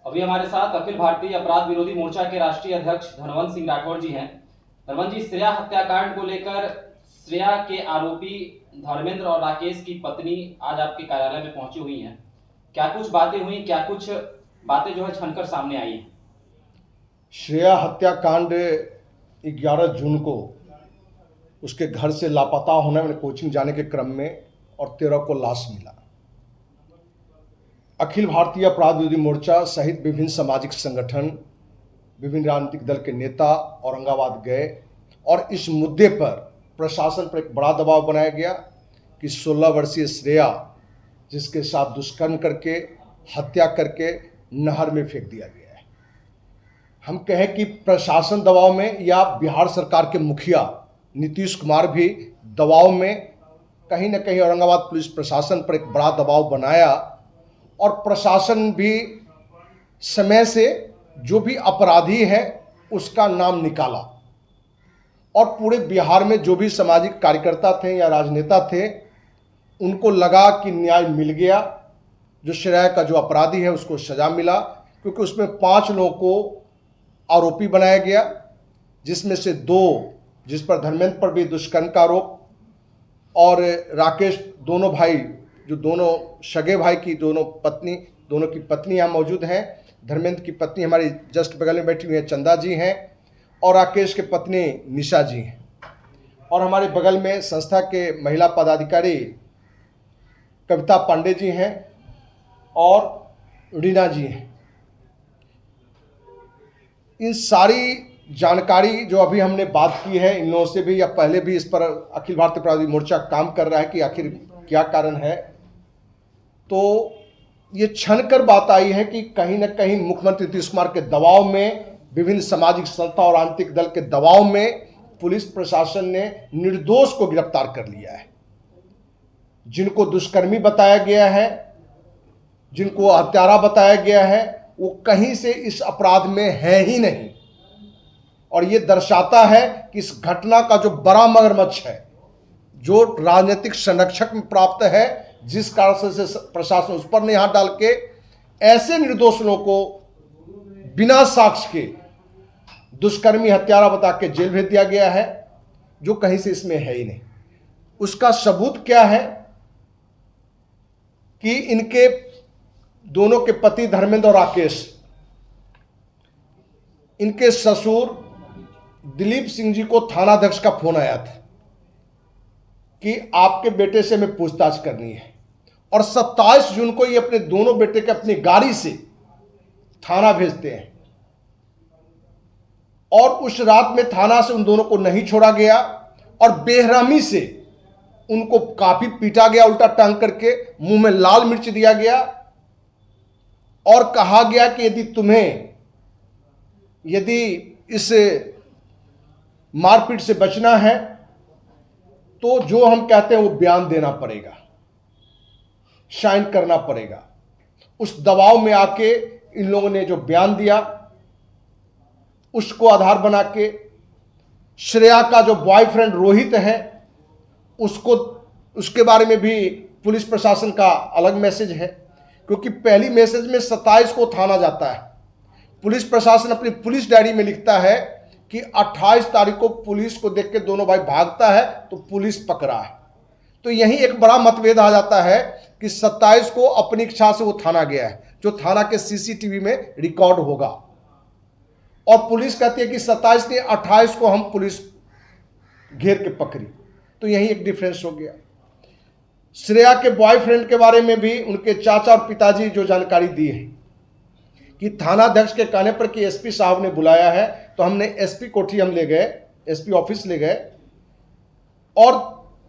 अभी हमारे साथ अखिल भारतीय अपराध विरोधी मोर्चा के राष्ट्रीय अध्यक्ष धनवंत सिंह राठौर जी हैं। धनवंत जी, श्रेया हत्याकांड को लेकर श्रेया के आरोपी धर्मेंद्र और राकेश की पत्नी आज आपके कार्यालय में पहुंची हुई हैं। क्या कुछ बातें हुई, क्या कुछ बातें जो है छनकर सामने आई हैं? श्रेया हत्याकांड 11 जून को उसके घर से लापता होने में कोचिंग जाने के क्रम में और 13 को लाश मिला। अखिल भारतीय अपराध विरोधी मोर्चा सहित विभिन्न सामाजिक संगठन, विभिन्न राजनीतिक दल के नेता औरंगाबाद गए और इस मुद्दे पर प्रशासन पर एक बड़ा दबाव बनाया गया कि 16 वर्षीय श्रेया, जिसके साथ दुष्कर्म करके हत्या करके नहर में फेंक दिया गया है। हम कहें कि प्रशासन दबाव में या बिहार सरकार के मुखिया नीतीश कुमार भी दबाव में कहीं ना कहीं औरंगाबाद पुलिस प्रशासन पर एक बड़ा दबाव बनाया और प्रशासन भी समय से जो भी अपराधी है उसका नाम निकाला और पूरे बिहार में जो भी सामाजिक कार्यकर्ता थे या राजनेता थे उनको लगा कि न्याय मिल गया। जो श्रेया का जो अपराधी है उसको सजा मिला, क्योंकि उसमें 5 लोगों को आरोपी बनाया गया, जिसमें से 2 जिस पर धर्मेंद्र पर भी दुष्कर्म का आरोप और राकेश, दोनों भाई जो दोनों सगे भाई की दोनों की पत्नी यहाँ मौजूद हैं। धर्मेंद्र की पत्नी हमारी जस्ट बगल में बैठी हुई है, चंदा जी हैं, और राकेश के पत्नी निशा जी हैं, और हमारे बगल में संस्था के महिला पदाधिकारी कविता पांडे जी हैं और रीना जी हैं। इन सारी जानकारी जो अभी हमने बात की है इन लोगों से भी या पहले भी, इस पर अखिल भारतीय अपराध विरोधी मोर्चा काम कर रहा है कि आखिर क्या कारण है। तो ये छन कर बात आई है कि कहीं ना कहीं मुख्यमंत्री नीतीश कुमार के दबाव में, विभिन्न सामाजिक संस्था और राजनीतिक दल के दबाव में पुलिस प्रशासन ने निर्दोष को गिरफ्तार कर लिया है। जिनको दुष्कर्मी बताया गया है, जिनको हत्यारा बताया गया है, वो कहीं से इस अपराध में है ही नहीं। और ये दर्शाता है कि इस घटना का जो बड़ा मगरमच्छ है, जो राजनीतिक संरक्षक में प्राप्त है, जिस कारण से प्रशासन उस पर नहीं हाथ डाल के ऐसे निर्दोष लोगों को बिना साक्ष्य के दुष्कर्मी हत्यारा बता के जेल भेज दिया गया है, जो कहीं से इसमें है ही नहीं। उसका सबूत क्या है कि इनके दोनों के पति धर्मेंद्र और राकेश, इनके ससुर दिलीप सिंह जी को थानाध्यक्ष का फोन आया था कि आपके बेटे से हमें पूछताछ करनी है, और 27 जून को ये अपने दोनों बेटे के अपनी गाड़ी से थाना भेजते हैं और उस रात में थाना से उन दोनों को नहीं छोड़ा गया और बेरहमी से उनको काफी पीटा गया, उल्टा टांग करके मुंह में लाल मिर्च दिया गया और कहा गया कि यदि इस मारपीट से बचना है तो जो हम कहते हैं वो बयान देना पड़ेगा, साइन करना पड़ेगा। उस दबाव में आके इन लोगों ने जो बयान दिया उसको आधार बना के श्रेया का जो बॉयफ्रेंड रोहित है उसके बारे में भी पुलिस प्रशासन का अलग मैसेज है, क्योंकि पहली मैसेज में 27 को थाना जाता है। पुलिस प्रशासन अपनी पुलिस डायरी में लिखता है कि 28 तारीख को पुलिस को देख के दोनों भाई भागता है तो पुलिस पकड़ा है। तो यही एक बड़ा मतभेद आ जाता है कि 27 को अपनी इच्छा से वो थाना गया है, जो थाना के सीसीटीवी में रिकॉर्ड होगा, और पुलिस कहती है कि 27 ने 28 को हम पुलिस घेर के पकड़ी। तो यही एक डिफरेंस हो गया। श्रेया के बॉयफ्रेंड के बारे में भी उनके चाचा और पिताजी जो जानकारी दी है कि थानाध्यक्ष के कहने पर कि एसपी साहब ने बुलाया है, तो हमने एसपी कोठी ले गए, एसपी ऑफिस ले गए, और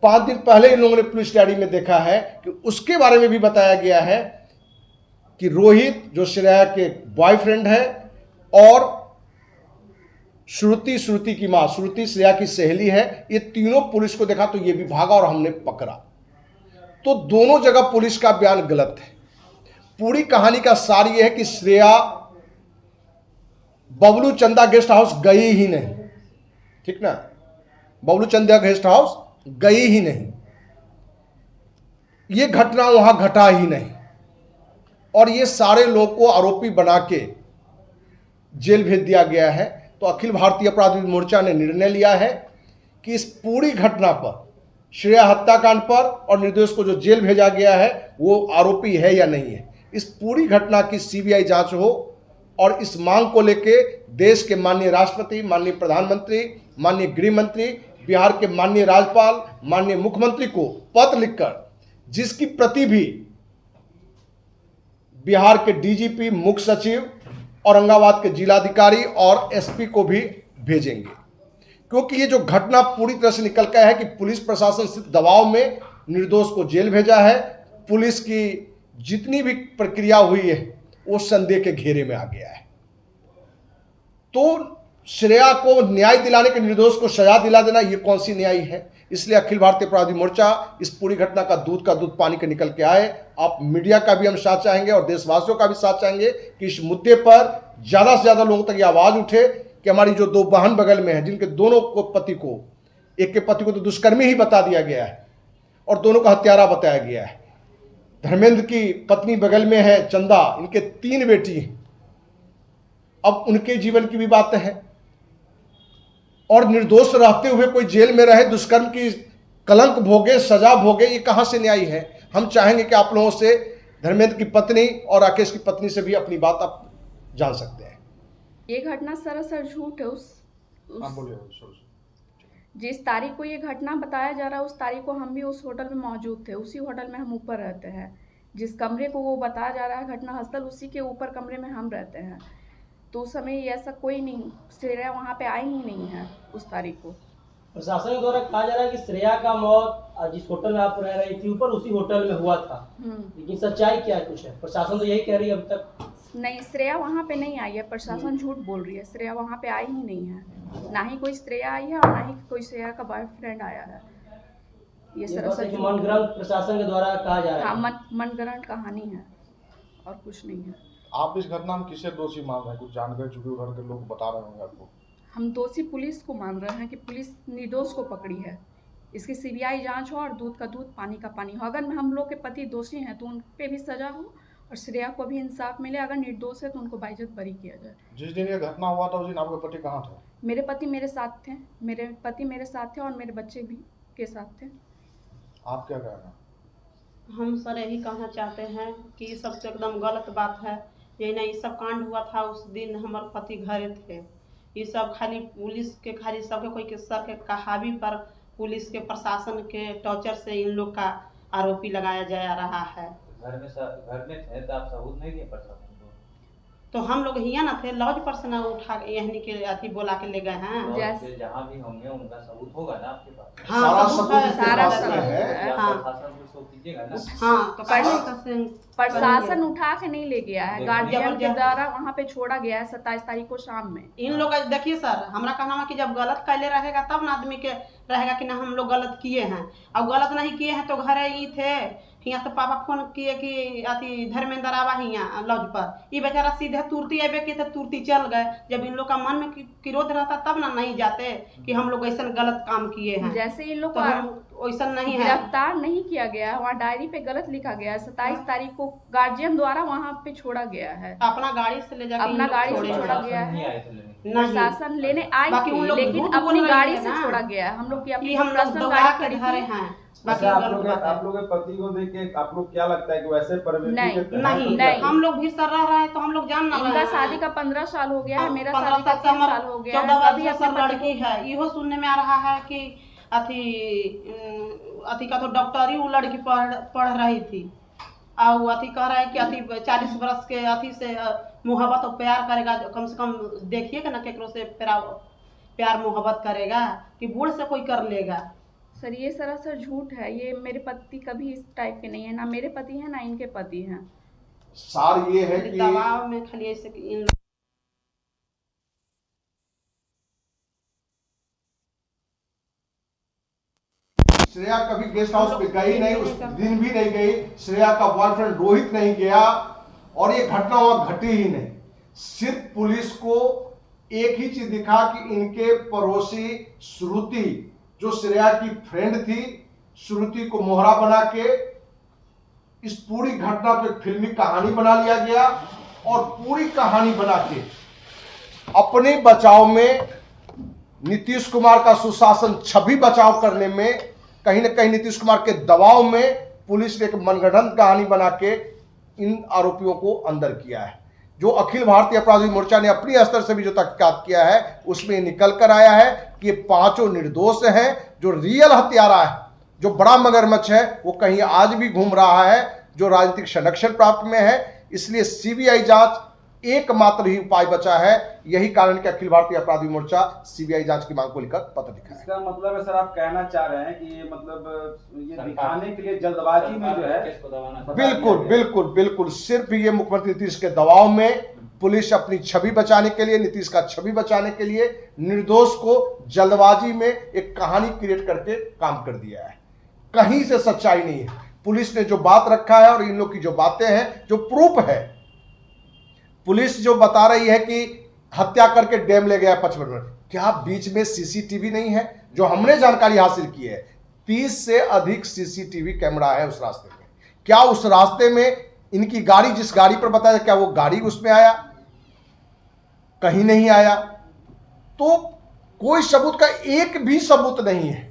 5 दिन पहले इन लोगों ने पुलिस डायरी में देखा है कि उसके बारे में भी बताया गया है कि रोहित जो श्रेया के बॉयफ्रेंड है और श्रुति की मां, श्रुति श्रेया की सहेली है, ये तीनों पुलिस को देखा तो ये भी भागा और हमने पकड़ा। तो दोनों जगह पुलिस का बयान गलत है। पूरी कहानी का सार यह है कि श्रेया बबलू चंदा गेस्ट हाउस गई ही नहीं, ठीक ना, बबलू चंदा गेस्ट हाउस गई ही नहीं, ये घटना वहां घटा ही नहीं। और ये सारे लोगों को आरोपी बना के जेल भेज दिया गया है। तो अखिल भारतीय अपराध विरोधी मोर्चा ने निर्णय लिया है कि इस पूरी घटना पर, श्रेया हत्याकांड पर और निर्दोष को जो जेल भेजा गया है वो आरोपी है या नहीं है, इस पूरी घटना की सीबीआई जांच हो। और इस मांग को लेके देश के माननीय राष्ट्रपति, माननीय प्रधानमंत्री, माननीय गृह मंत्री, बिहार के माननीय राज्यपाल, माननीय मुख्यमंत्री को पत्र लिखकर, जिसकी प्रति भी बिहार के डीजीपी, मुख्य सचिव, औरंगाबाद के जिलाधिकारी और एसपी को भी भेजेंगे। क्योंकि ये जो घटना पूरी तरह से निकल कर है कि पुलिस प्रशासन सिर्फ दबाव में निर्दोष को जेल भेजा है। पुलिस की जितनी भी प्रक्रिया हुई है वो संदेह के घेरे में आ गया है। तो श्रेया को न्याय दिलाने के, निर्दोष को सजा दिला देना, ये कौन सी न्याय है? इसलिए अखिल भारतीय अपराधी मोर्चा इस पूरी घटना का दूध पानी के निकल के आए। आप मीडिया का भी हम साथ चाहेंगे और देशवासियों का भी साथ चाहेंगे कि इस मुद्दे पर ज्यादा से ज्यादा लोगों तक ये आवाज उठे कि हमारी जो दो बहन बगल में है, जिनके दोनों को पति को, एक के पति को तो दुष्कर्मी ही बता दिया गया है और दोनों का हत्यारा बताया गया है। धर्मेंद्र की पत्नी बगल में है चंदा, इनके 3 बेटी हैं। अब उनके जीवन की भी बात है और निर्दोष रहते हुए कोई जेल में रहे, दुष्कर्म की कलंक भोगे, सजा भोगे, ये कहां से न्याय है? हम चाहेंगे कि आप लोगों से धर्मेंद्र की पत्नी और राकेश की पत्नी से भी अपनी बात आप जान सकते हैं। ये घटना सरासर झूठ है। जिस तारीख को ये घटना बताया जा रहा है उस तारीख को हम भी उस होटल में मौजूद थे। उसी होटल में हम ऊपर रहते हैं। जिस कमरे को वो बताया जा रहा है घटना स्थल, उसी के ऊपर कमरे में हम रहते हैं। तो उस समय ऐसा कोई नहीं, श्रेया वहाँ पे आई ही नहीं है उस तारीख को। प्रशासन के द्वारा कहा जा रहा है कि श्रेया का मौत जिस होटल में आप रह रही थी ऊपर, उसी होटल में हुआ था, लेकिन सच्चाई क्या है कुछ है? प्रशासन तो यही कह रही है अभी तक। नहीं, श्रेया वहाँ पे नहीं आई है। प्रशासन झूठ बोल रही है। श्रेया वहाँ पे आई ही नहीं है। ना ही कोई श्रेया आई है और ना ही कोई श्रेया का बॉयफ्रेंड आया है। ये सरासर मनगढ़ंत प्रशासन के द्वारा कहा जा रहा है। हाँ, मनगढ़ंत कहानी है और कुछ नहीं है। आप इस घटना में किसे दोषी मान रहे हैं? कुछ जानकारी चूंकि उधर के लोग बता रहे होंगे आपको। हम दोषी पुलिस को मान रहे हैं कि पुलिस निर्दोष को पकड़ी है। इसकी सीबीआई जांच हो और दूध का दूध पानी का पानी हो। अगर हम लोग के पति दोषी हैं तो उन पे भी सजा हो और श्रेया को भी इंसाफ मिले। अगर निर्दोष है तो उनको बाइज्जत बरी किया जाए। जिस दिन ये घटना हुआ था उस दिन आपके पति कहाँ थे? मेरे पति मेरे साथ थे। मेरे पति मेरे साथ थे और मेरे बच्चे भी के साथ थे। आप क्या कह रहे हैं? हम सर यही कहना चाहते हैं कि ये सब तो एकदम गलत बात है। ये नहीं, सब कांड हुआ था उस दिन हमारे पति घरे थे। ये सब खाली पुलिस के, खाली सबके कोई के सर के कहावी पर पुलिस के प्रशासन के टॉर्चर से इन लोग का आरोपी लगाया जा रहा है। घर में थे तो आप सबूत नहीं दिए प्रशासन को? तो हम लोग हिया ना थे, लॉज पर से ना उठा यहनी के अथी बोला के ले गए हैं। जहाँ भी होंगे उनका सबूत होगा ना आपके पास? हाँ, सारा सबूत है। हाँ, प्रशासन को शो कीजिएगा ना। हाँ, तो प्रशासन उठा के नहीं ले गया है, गार्जियन के द्वारा वहाँ पे छोड़ा गया है 27 तारीख को शाम में। इन लोग देखिए सर, हमारा कहना है कि जब गलत कैले रहेगा तब ना आदमी के रहेगा कि ना हम लोग गलत किए हैं। अब गलत नहीं किए हैं तो घरे ही थे। यहाँ से पापा फोन किए कि अति धर्मेंद्र आवा हियाँ लॉज पर। ये बेचारा सीधे तुरती अबे किए थे, तुरती चल गए। जब इन लोग का मन में क्रोध रहता तब ना नहीं जाते कि हम लोग ऐसा गलत काम किए हैं। जैसे इन लोग को ऐसा नहीं है, गिरफ्तार नहीं किया गया, वहाँ डायरी पे गलत लिखा गया है। 27 तारीख को गार्जियन द्वारा वहाँ पे छोड़ा गया है। अपना गाड़ी से ले जाके अपना गाड़ी से छोड़ा गया है। प्रशासन लेने आई थी लेकिन अपनी गाड़ी से छोड़ा गया है। हम लोग की अपनी पर्सनल गाड़ी खड़ी हैं। बाकी आप लोग के पति को देख के आप लोग क्या लगता है कि वैसे नहीं, हम लोग भी सर रह रहे हैं तो हम लोग जान ना रहे हैं। इनका शादी का 15 साल हो गया है, मेरा शादी का 3 साल हो गया है। 14 वर्षीय लड़की है। इहो सुनने में आ रहा है कि अथी का तो डॉक्टरी वो लड़की पढ़ रही थी और अथी कह रहा है कि अथी 40 वर्ष के अथी से मोहब्बत और प्यार करेगा। कम से कम देखिए ना केकरो से प्यार मोहब्बत करेगा कि बूढ़ से कोई कर लेगा। सर ये सरासर झूठ है। ये मेरे पति कभी इस टाइप के नहीं है, ना मेरे पति हैं ना इनके पति हैं। सार ये है कि दबाव में खाली ऐसे इन श्रेया कभी गेस्ट हाउस पे गई नहीं, उस दिन भी नहीं गई। श्रेया का बॉयफ्रेंड रोहित नहीं गया और ये घटना वहां घटी ही नहीं। सिर्फ पुलिस को एक ही चीज दिखा कि इनके पड़ोसी श्रुति, जो श्रेया की फ्रेंड थी, श्रुति को मोहरा बना के इस पूरी घटना को एक फिल्मी कहानी बना लिया गया और पूरी कहानी बना के अपने बचाव में नीतीश कुमार का सुशासन छवि बचाव करने में कहीं ना कहीं नीतीश कुमार के दबाव में पुलिस ने एक मनगढ़ंत कहानी बना के इन आरोपियों को अंदर किया है। जो अखिल भारतीय अपराधी मोर्चा ने अपनी स्तर से भी जो तहकीकात किया है उसमें निकल कर आया है कि ये पांचों निर्दोष हैं। जो रियल हत्यारा है, जो बड़ा मगरमच्छ है, वो कहीं आज भी घूम रहा है, जो राजनीतिक संरक्षण प्राप्त में है। इसलिए सीबीआई जांच एकमात्र ही उपाय बचा है। यही कारण कि अखिल भारतीय अपराधी मोर्चा सीबीआई जांच की मांग को लेकर पत्र लिखा है। इसका मतलब है सर, आप कहना चाह रहे हैं कि ये मतलब ये दिखाने के लिए जल्दबाजी में जो है। बिल्कुल बिल्कुल बिल्कुल, सिर्फ ये मुख्यमंत्री नीतीश के दबाव में पुलिस अपनी छवि बचाने के लिए, नीतीश का छवि बचाने के लिए निर्दोष को जल्दबाजी में एक कहानी क्रिएट करके काम कर दिया है। कहीं से सच्चाई नहीं है। पुलिस ने जो बात रखा है और इन लोग की जो बातें हैं, जो प्रूफ है, पुलिस जो बता रही है कि हत्या करके डैम ले गया 55 मिनट, क्या बीच में सीसीटीवी नहीं है? जो हमने जानकारी हासिल की है 30 से अधिक सीसीटीवी कैमरा है उस रास्ते में। क्या उस रास्ते में इनकी गाड़ी, जिस गाड़ी पर बताया, क्या वो गाड़ी उसमें आया? कहीं नहीं आया। तो कोई सबूत का एक भी सबूत नहीं है।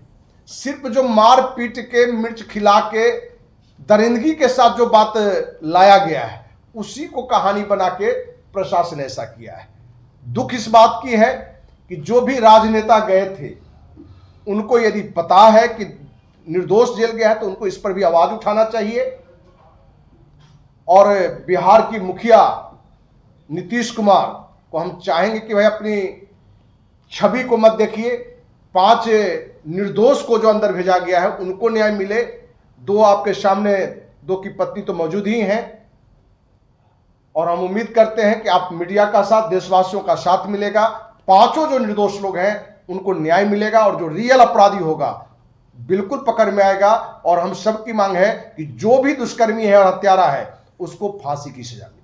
सिर्फ जो मार पीट के, मिर्च खिला के, दरिंदगी के साथ जो बात लाया गया है उसी को कहानी बना के प्रशासन ने ऐसा किया है। दुख इस बात की है कि जो भी राजनेता गए थे उनको यदि पता है कि निर्दोष जेल गया है तो उनको इस पर भी आवाज उठाना चाहिए। और बिहार की मुखिया नीतीश कुमार को हम चाहेंगे कि भाई अपनी छवि को मत देखिए। 5 निर्दोष को जो अंदर भेजा गया है उनको न्याय मिले। 2 आपके सामने, 2 की पत्नी तो मौजूद ही हैं और हम उम्मीद करते हैं कि आप मीडिया का साथ, देशवासियों का साथ मिलेगा। 5 जो निर्दोष लोग हैं उनको न्याय मिलेगा और जो रियल अपराधी होगा बिल्कुल पकड़ में आएगा। और हम सबकी मांग है कि जो भी दुष्कर्मी है और हत्यारा है उसको फांसी की सजा मिले।